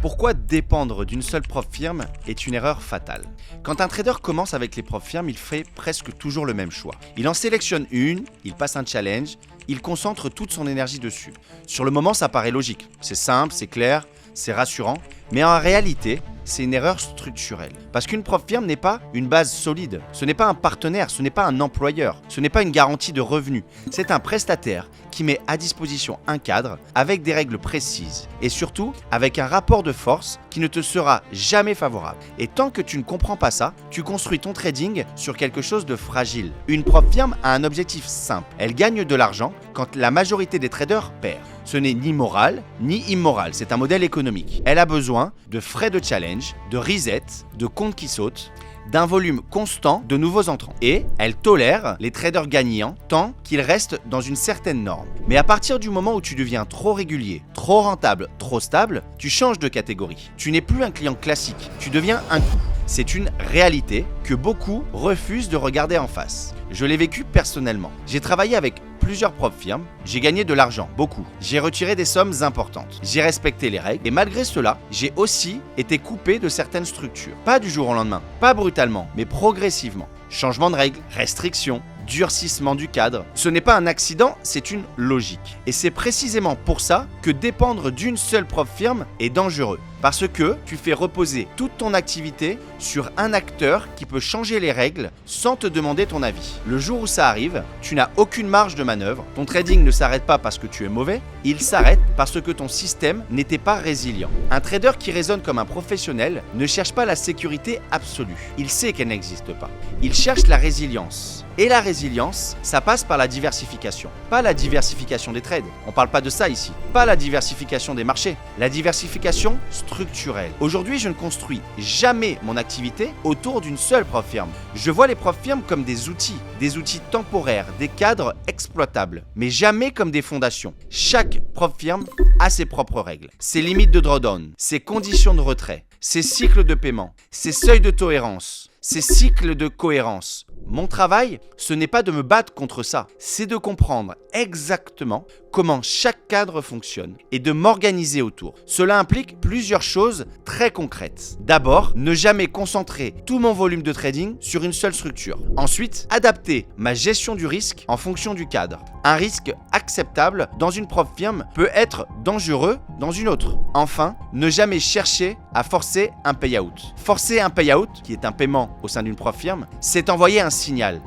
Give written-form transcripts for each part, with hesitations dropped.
Pourquoi dépendre d'une seule prof firme est une erreur fatale? Quand un trader commence avec les profs firmes, il fait presque toujours le même choix. Il en sélectionne une, il passe un challenge, il concentre toute son énergie dessus. Sur le moment, ça paraît logique. C'est simple, c'est clair, c'est rassurant, mais en réalité, c'est une erreur structurelle. Parce qu'une prof firme n'est pas une base solide, ce n'est pas un partenaire, ce n'est pas un employeur, ce n'est pas une garantie de revenus. C'est un prestataire qui met à disposition un cadre avec des règles précises et surtout avec un rapport de force qui ne te sera jamais favorable. Et tant que tu ne comprends pas ça, tu construis ton trading sur quelque chose de fragile. Une prof firme a un objectif simple. Elle gagne de l'argent quand la majorité des traders perd. Ce n'est ni moral ni immoral, c'est un modèle économique. Elle a besoin de frais de challenge, de reset, de comptes qui sautent, d'un volume constant de nouveaux entrants. Et elle tolère les traders gagnants tant qu'ils restent dans une certaine norme. Mais à partir du moment où tu deviens trop régulier, trop rentable, trop stable, tu changes de catégorie. Tu n'es plus un client classique, tu deviens un coût. C'est une réalité que beaucoup refusent de regarder en face. Je l'ai vécu personnellement. J'ai travaillé avec plusieurs profs firmes, j'ai gagné de l'argent, beaucoup. J'ai retiré des sommes importantes. J'ai respecté les règles et malgré cela, j'ai aussi été coupé de certaines structures. Pas du jour au lendemain, pas brutalement, mais progressivement. Changement de règles, restrictions, durcissement du cadre. Ce n'est pas un accident, c'est une logique. Et c'est précisément pour ça que dépendre d'une seule prof firme est dangereux. Parce que tu fais reposer toute ton activité sur un acteur qui peut changer les règles sans te demander ton avis. Le jour où ça arrive, tu n'as aucune marge de manœuvre. Ton trading ne s'arrête pas parce que tu es mauvais, il s'arrête parce que ton système n'était pas résilient. Un trader qui raisonne comme un professionnel ne cherche pas la sécurité absolue. Il sait qu'elle n'existe pas. Il cherche la résilience. Et la résilience, ça passe par la diversification. Pas la diversification des trades. On parle pas de ça ici. Pas la diversification des marchés. La diversification structurelle. Aujourd'hui, je ne construis jamais mon activité autour d'une seule prof firme. Je vois les profs firmes comme des outils temporaires, des cadres exploitables, mais jamais comme des fondations. Chaque prof firme a ses propres règles, ses limites de drawdown, ses conditions de retrait, ses cycles de paiement, ses seuils de tolérance, ses cycles de cohérence. Mon travail, ce n'est pas de me battre contre ça, c'est de comprendre exactement comment chaque cadre fonctionne et de m'organiser autour. Cela implique plusieurs choses très concrètes. D'abord, ne jamais concentrer tout mon volume de trading sur une seule structure. Ensuite, adapter ma gestion du risque en fonction du cadre. Un risque acceptable dans une prof firme peut être dangereux dans une autre. Enfin, ne jamais chercher à forcer un payout. Forcer un payout, qui est un paiement au sein d'une prof firme, c'est envoyer un signal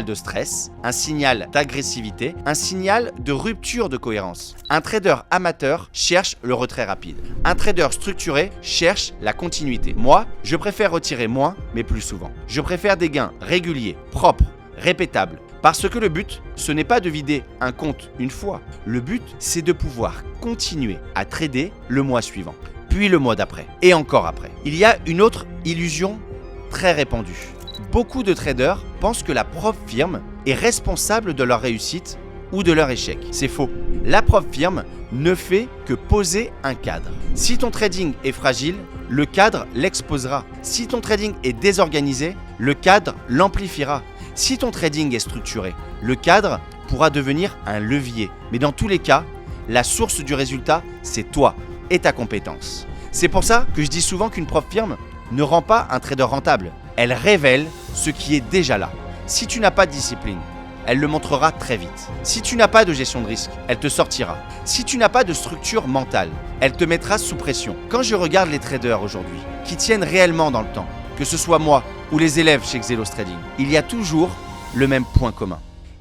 de stress, un signal d'agressivité, un signal de rupture de cohérence. Un trader amateur cherche le retrait rapide. Un trader structuré cherche la continuité. Moi, je préfère retirer moins, mais plus souvent. Je préfère des gains réguliers, propres, répétables. Parce que le but, ce n'est pas de vider un compte une fois. Le but, c'est de pouvoir continuer à trader le mois suivant, puis le mois d'après, et encore après. Il y a une autre illusion très répandue. Beaucoup de traders pensent que la prof firme est responsable de leur réussite ou de leur échec. C'est faux. La prof firme ne fait que poser un cadre. Si ton trading est fragile, le cadre l'exposera. Si ton trading est désorganisé, le cadre l'amplifiera. Si ton trading est structuré, le cadre pourra devenir un levier. Mais dans tous les cas, la source du résultat, c'est toi et ta compétence. C'est pour ça que je dis souvent qu'une prof firme ne rend pas un trader rentable. Elle révèle ce qui est déjà là. Si tu n'as pas de discipline, elle le montrera très vite. Si tu n'as pas de gestion de risque, elle te sortira. Si tu n'as pas de structure mentale, elle te mettra sous pression. Quand je regarde les traders aujourd'hui, qui tiennent réellement dans le temps, que ce soit moi ou les élèves chez Xelos Trading, il y a toujours le même point commun.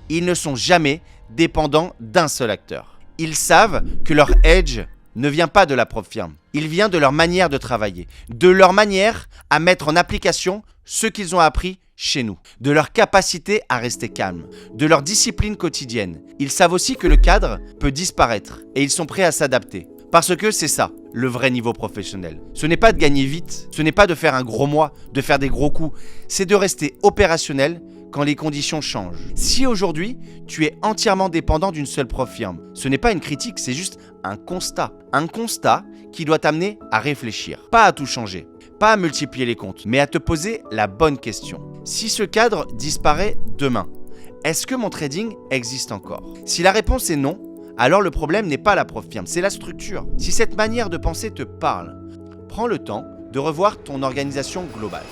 Ils ne sont jamais dépendants d'un seul acteur. Ils savent que leur edge ne vient pas de la prof firme. Il vient de leur manière de travailler, de leur manière à mettre en application ce qu'ils ont appris chez nous, de leur capacité à rester calme, de leur discipline quotidienne. Ils savent aussi que le cadre peut disparaître et ils sont prêts à s'adapter. Parce que c'est ça, le vrai niveau professionnel. Ce n'est pas de gagner vite, ce n'est pas de faire un gros mois, de faire des gros coups, c'est de rester opérationnel quand les conditions changent. Si aujourd'hui, tu es entièrement dépendant d'une seule prof firme, ce n'est pas une critique, c'est juste un constat. Un constat qui doit t'amener à réfléchir, pas à tout changer, pas à multiplier les comptes, mais à te poser la bonne question. Si ce cadre disparaît demain, est-ce que mon trading existe encore? Si la réponse est non, alors le problème n'est pas la prof firme, c'est la structure. Si cette manière de penser te parle, Prends le temps de revoir ton organisation globale.